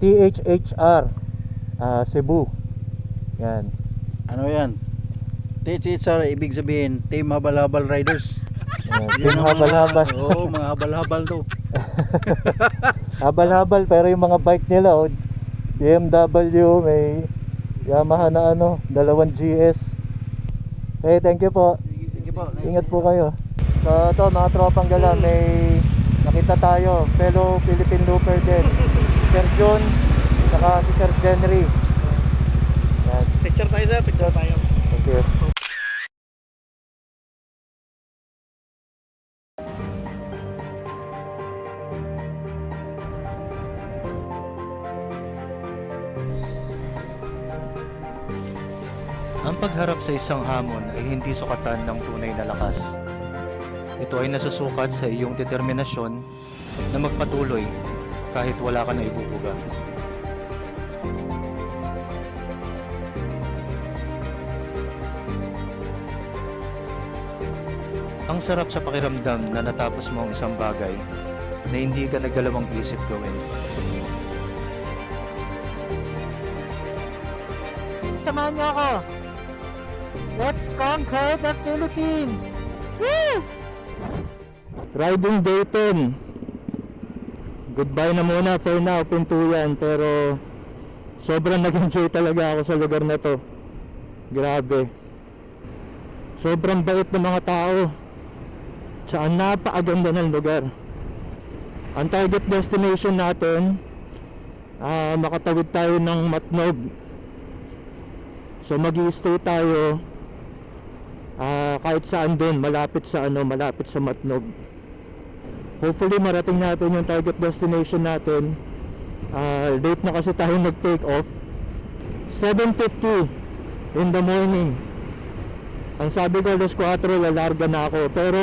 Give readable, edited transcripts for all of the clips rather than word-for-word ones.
THHR Cebu. Yan. Ano yan? THHR, ibig sabihin Team Habal-Habal Riders. Team habal-habal. Oo, mga habal-habal to. Habal-habal, pero yung mga bike nila, oh, BMW, may Yamaha na ano, 2 GS. Okay, thank you po. Sige po. Ingat po kayo. So ito mga tropang gala, may nakita tayo, fellow Philippine Looper din, Sir John, saka si Sir Jenry. Yan. Picture tayo sir, picture tayo. Thank you. Ang pagharap sa isang hamon ay hindi sukatan ng tunay na lakas. Ito ay nasusukat sa iyong determinasyon na magpatuloy kahit wala ka na ibubuga. Ang sarap sa pakiramdam na natapos mo ang isang bagay na hindi ka nagdalawang isip gawin. Samahan niyo ako. Let's conquer the Philippines! Woo! Riding Dayton. Goodbye na muna for now, Pintuyan. Pero sobrang nag-enjoy talaga ako sa lugar na to. Grabe. Sobrang bait ng mga tao. Tsaka napakaganda ng lugar. Ang target destination natin, makatawid tayo ng Matnog. So mag-i-stay tayo kahit saan din, malapit sa Matnog. Hopefully marating natin yung target destination natin. Late na kasi tayo nag-take off. 7:50 in the morning. Ang sabi ko alas 4 lalarga na ako, pero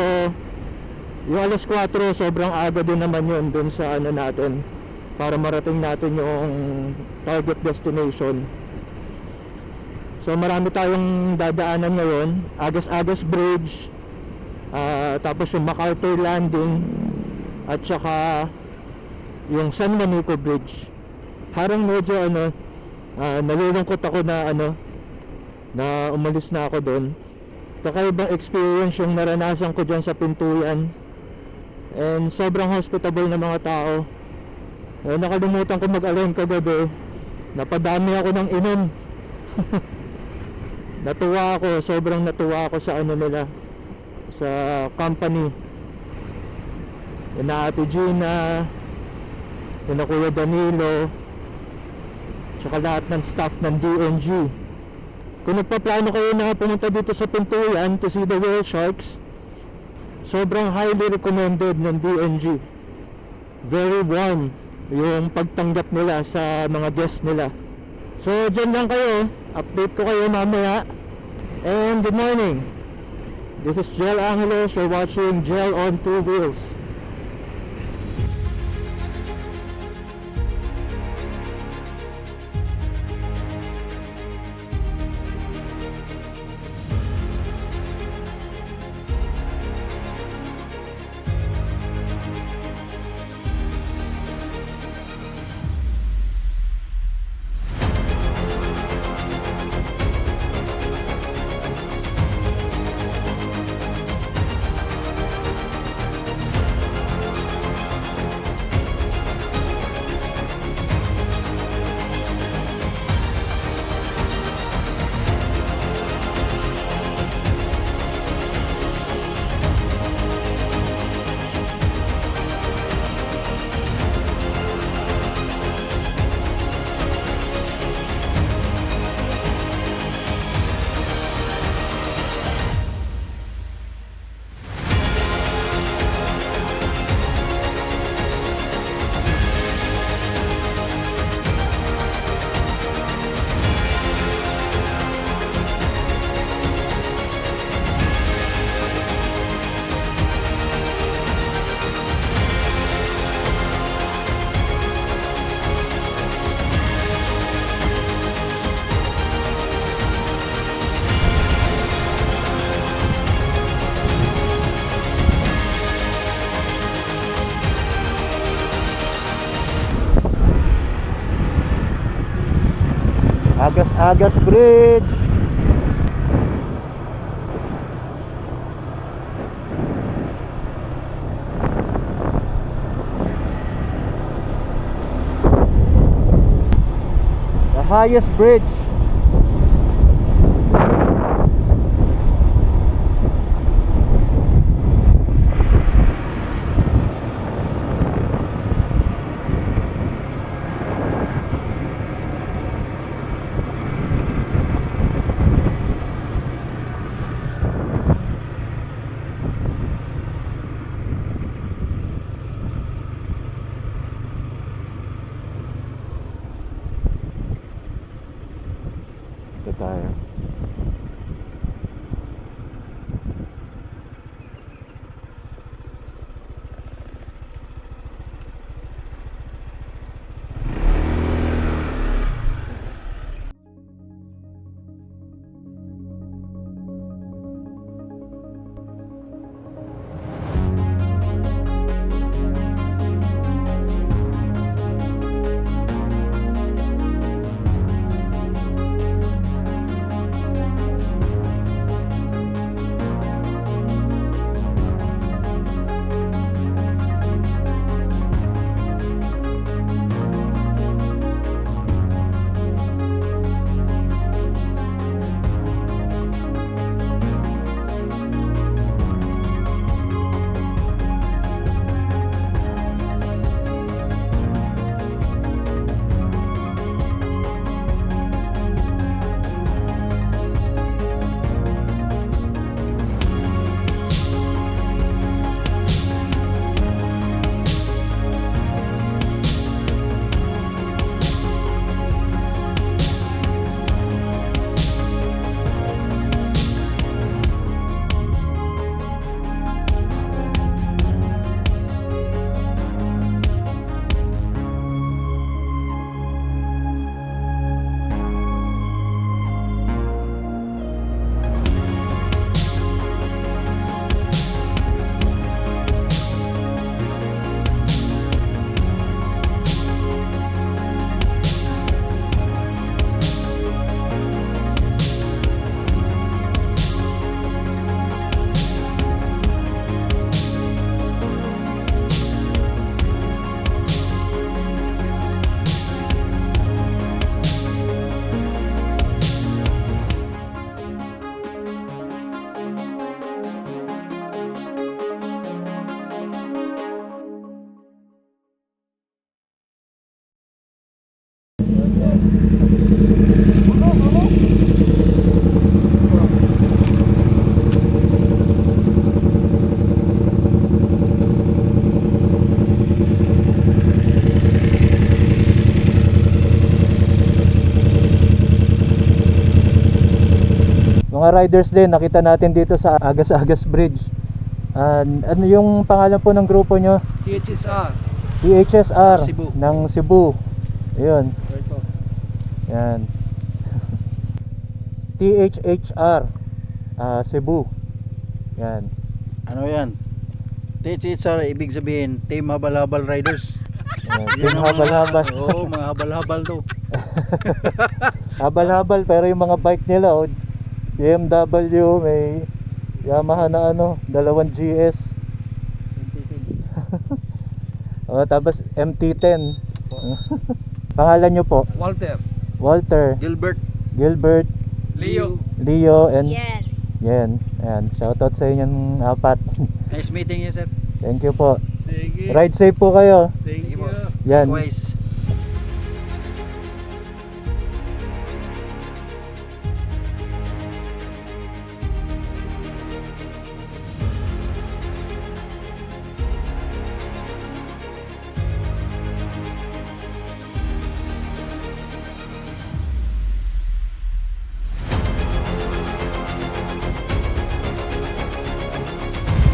yung alas 4 sobrang aga din naman yun dun sa natin, para marating natin yung target destination. So marami tayong dadaanan ngayon. Agas-Agas Bridge, tapos yung MacArthur Landing, at saka yung San Manico Bridge. Parang medyo nalulungkot ako na na umalis na ako doon. Kakaibang experience yung naranasan ko dyan sa Pintuyan. And sobrang hospitable na mga tao. Nakalimutan ko mag-alone kagabi. Napadami ako ng inom. Natuwa ako, sobrang natuwa ako sa nila, sa company. Yung na Ate Gina, yung na Kuya Danilo, tsaka lahat ng staff ng DNG. Kung nagpaplano kayo na pumunta dito sa Pintuyan to see the whale sharks, sobrang highly recommended ng DNG. Very warm yung pagtanggap nila sa mga guests nila. So dyan lang kayo, update ko kayo mamaya. And good morning, this is Jel Angelos. You're watching Jel on Two Wheels. Agas-Agas Bridge. The highest bridge. Ito tayo. Mga riders din, nakita natin dito sa Agas-Agas Bridge. Ano yung pangalan po ng grupo nyo? THSR. THSR Cebu. ng Cebu. Ayun. Ito. Yan. THHR Cebu. Yan. Ano yan? THHR, ibig sabihin, Team Habal-Habal Riders. Yan. Team habal-habal. Oo, mga habal-habal to. Habal-habal, pero yung mga bike nila, oh, BMW, may Yamaha na ano, 2 GS. Oh, tapos MT-10. Pangalan nyo po? Walter. Walter, Gilbert. Gilbert, Leo. Leo, and Yan. Yen. Ayan, shoutout sa inyong apat. Nice meeting you, sir. Thank you po. Sige. Ride safe po kayo. Thank you. Yan. Likewise.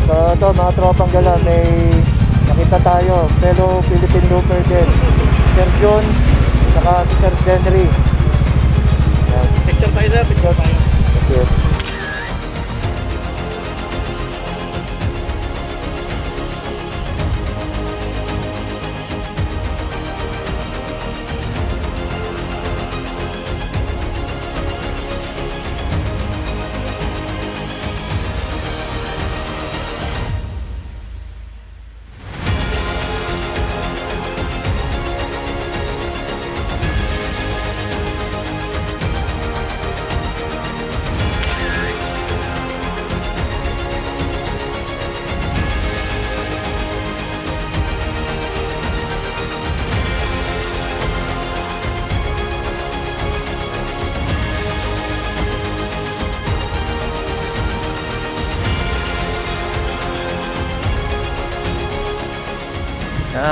So ito mga tropang gala, may nakita tayo, fellow Philippine looper din, Sir John, saka si Sir Henry. Yan. Picture tayo sir. Picture tayo. Okay.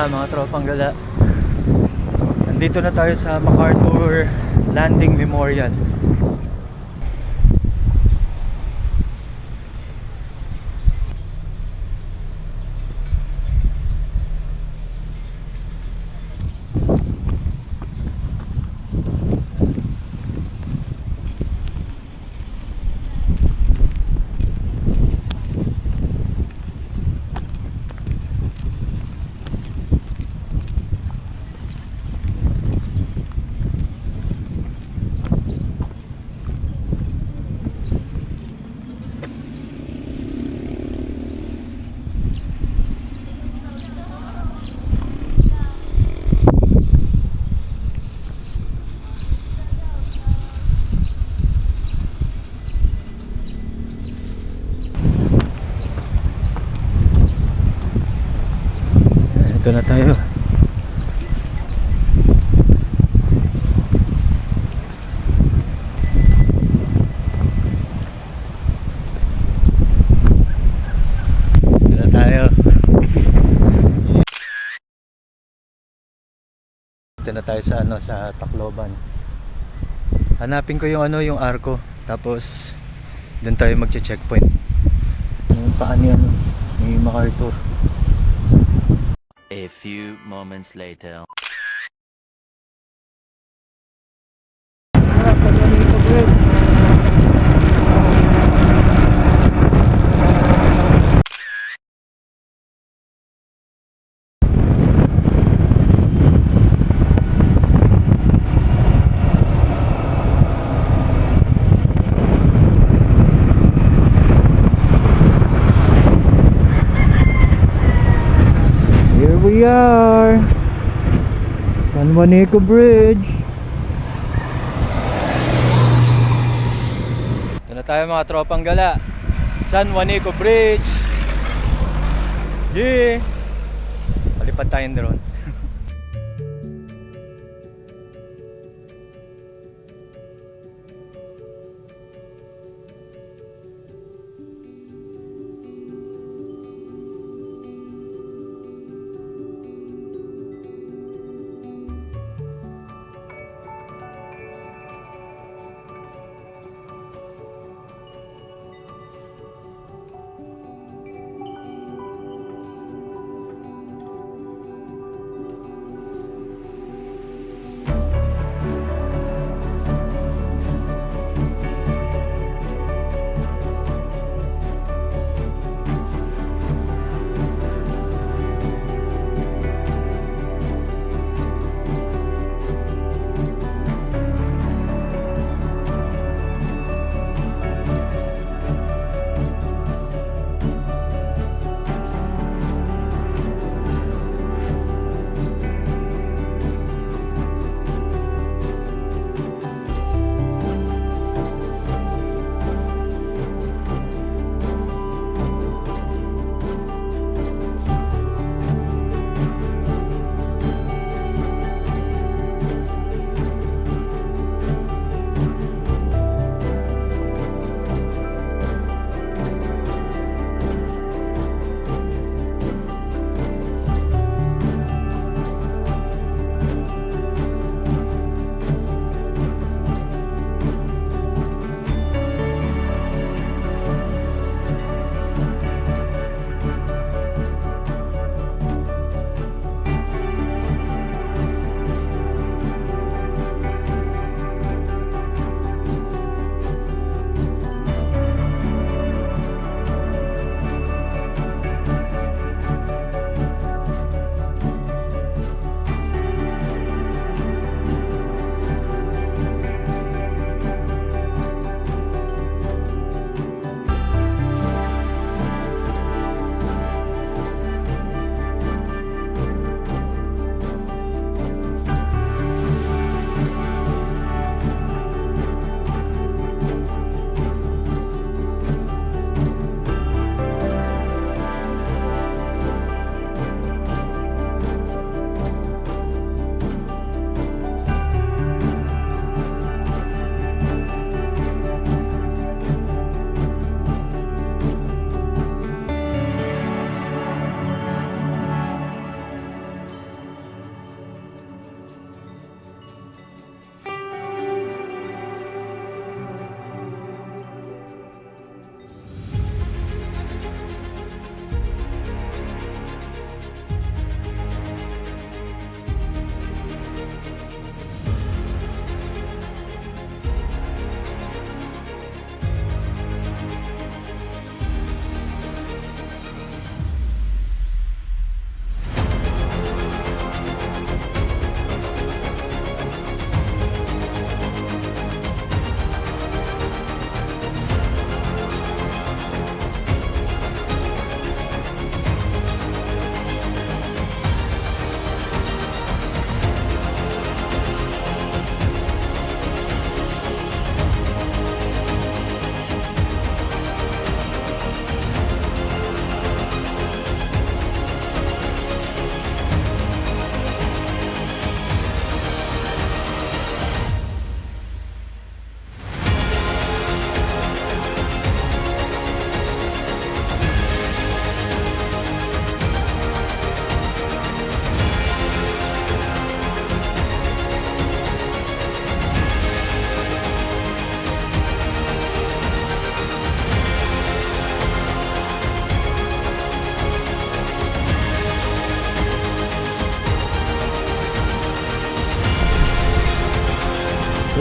mga tropang gala. Nandito na tayo sa MacArthur Landing Memorial. Ito na tayo. Ito na tayo. Ito na tayo sa sa Tacloban. Hanapin ko yung yung arko, tapos doon tayo magche-checkpoint. Yung paan ni ni MacArthur. A few moments later. Here we are, San Juanico Bridge. Ito na tayo mga tropang gala, San Juanico Bridge. Yeah, palipad tayong drone.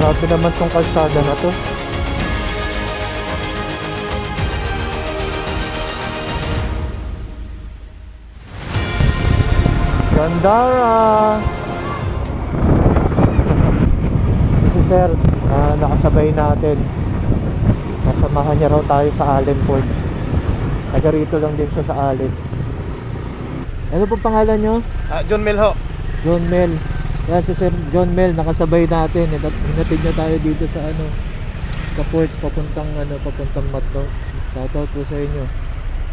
Grabe naman tong kalsada na to. Gandara! Si Sir, nakasabay natin. Nasamahan niya raw tayo sa Allenport. Taga rito lang din siya sa Allen. Ano po pangalan nyo? John Melho. John Mel. Yan si Sir John Mel, nakasabay natin. Hinatid niya tayo dito sa sa port papuntang Matno. Shoutout po sa inyo.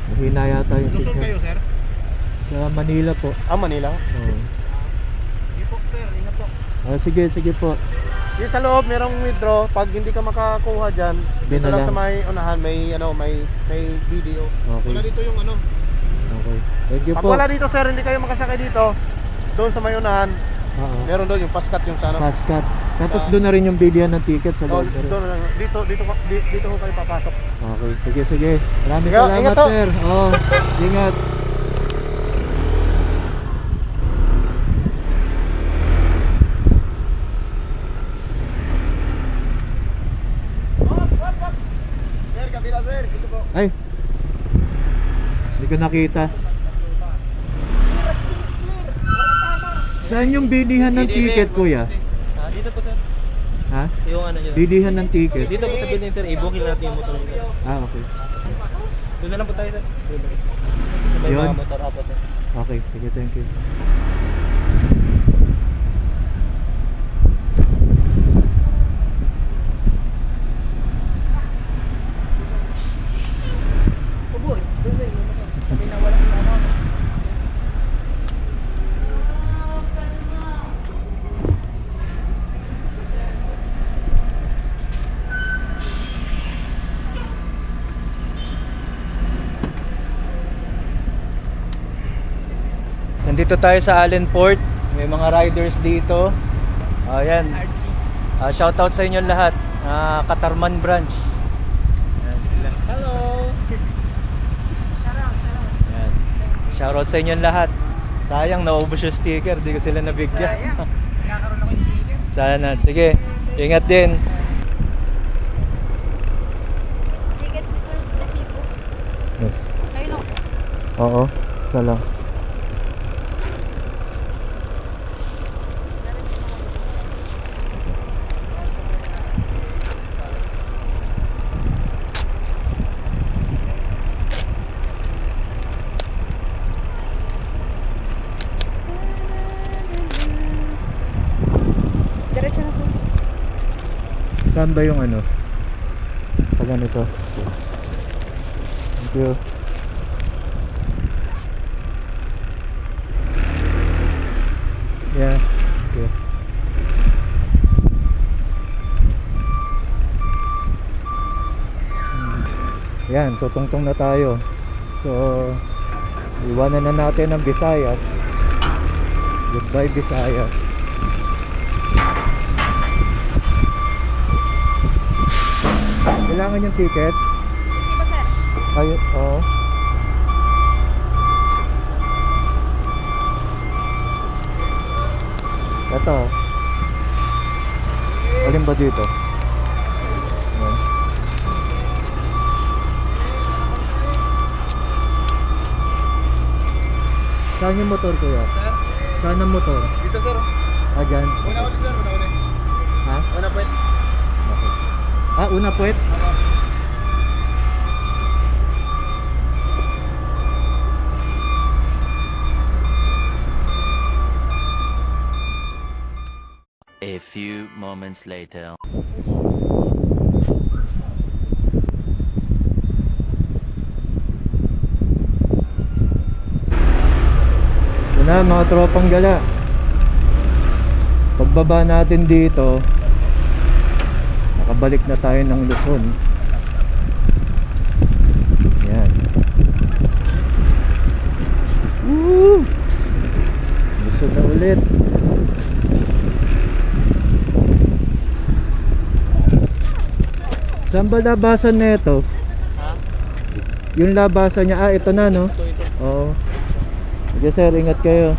Mahina yata yung signal. sir? Sa Manila po. Manila. Oo. Sige po, sir. Ingat po. Sige po. Yung sa loob, merong withdraw. Pag hindi ka makakuha dyan, Bin dito na lang lang. sa may unahan, may video. Okay. Wala dito yung Okay. Thank you Pag po. wala dito, sir, hindi kayo makasakay dito. Doon sa may unahan, Oo. meron doon yung paskat yung sa ano. Pascat. Tapos doon na rin yung bilihan ng ticket sa Doon, loob. doon, dito ko kayo papasok. Okay, sige. Maraming Sige, salamat, ingat to. sir. Oo, ingat. Sir, kabila sir. Ito po. Ay. Hindi ko nakita. Saan yung bilihan ng ticket, kuya? Dito po sir. Ha? Yung ano yun. Bilihan ng ticket. Dito po sa building sir, i-booking natin yung motor nito. Okay. Doon na lang po tayo sir. Sa may Yun. mga motor apat sir. Okay, sige, thank you. Nandito tayo sa Allenport. May mga riders dito. Ayan. Shoutout sa inyo lahat. Katarman branch. Ayan sila. Hello. Ayan. Shoutout sa inyo lahat. Sayang naubos yung sticker, di ko sila nabigyan. Kakaroon ako yung sticker. Sana. Sige. Ingat din. Ticket ko sa Cebu. Yes. Ayun ako. Oo, isa lang. Diretso na sir. Saan ba yung ano? Sa ganito. Thank you. Yeah. Okay. Yan, tutungtong na tayo. So, iwanan na natin ang Visayas. Goodbye Visayas. Kailangan yung ticket? Kasi ba sir? Ay, oo. Ito. Alin ba dito? Ayan. Saan yung motor kuya? Sir, Saan ang motor? dito sir. Ah, dyan. Una ulit sir, una ulit. Ha? Una po. Okay. Ah, una puwet? A few moments later. Ito na mga tropang gala. Pagbaba natin dito, nakabalik na tayo ng Luzon. Yan. Woo! Luzon na ulit. Saan ba labasan nito? Yung labasan niya, ito na no? Oo. Sige sir, ingat kayo.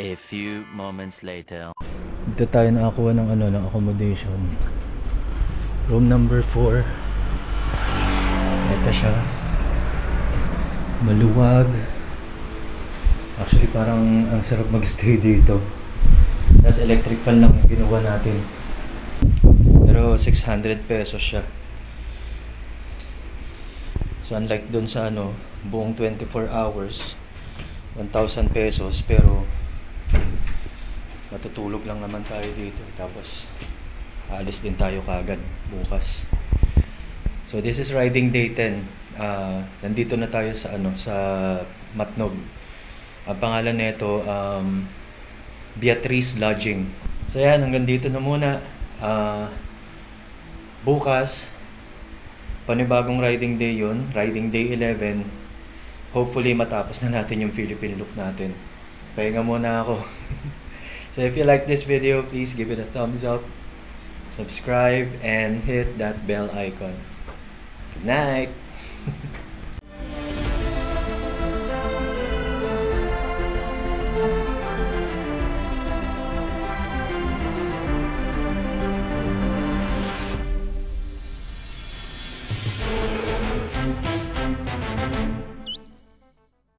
A few moments later. Dito tayo nakakuha ng ng accommodation. Room number 4. Ito siya. Maluwag. Actually parang ang sarap mag-stay dito. Tapos electric fan lang yung kinuha natin. Pero 600 pesos siya. So unlike dun sa buong 24 hours, 1,000 pesos, pero matutulog lang naman tayo dito. Tapos aalis din tayo kagad bukas. So this is riding day 10. Nandito na tayo sa sa Matnog. Ang pangalan nito Beatrice Lodging. So yan, hanggang dito na muna. Bukas panibagong riding day yun, riding day 11. Hopefully matapos na natin yung Philippine loop natin. Pahinga muna ako. So if you like this video, please give it a thumbs up, subscribe, and hit that bell icon. Good night!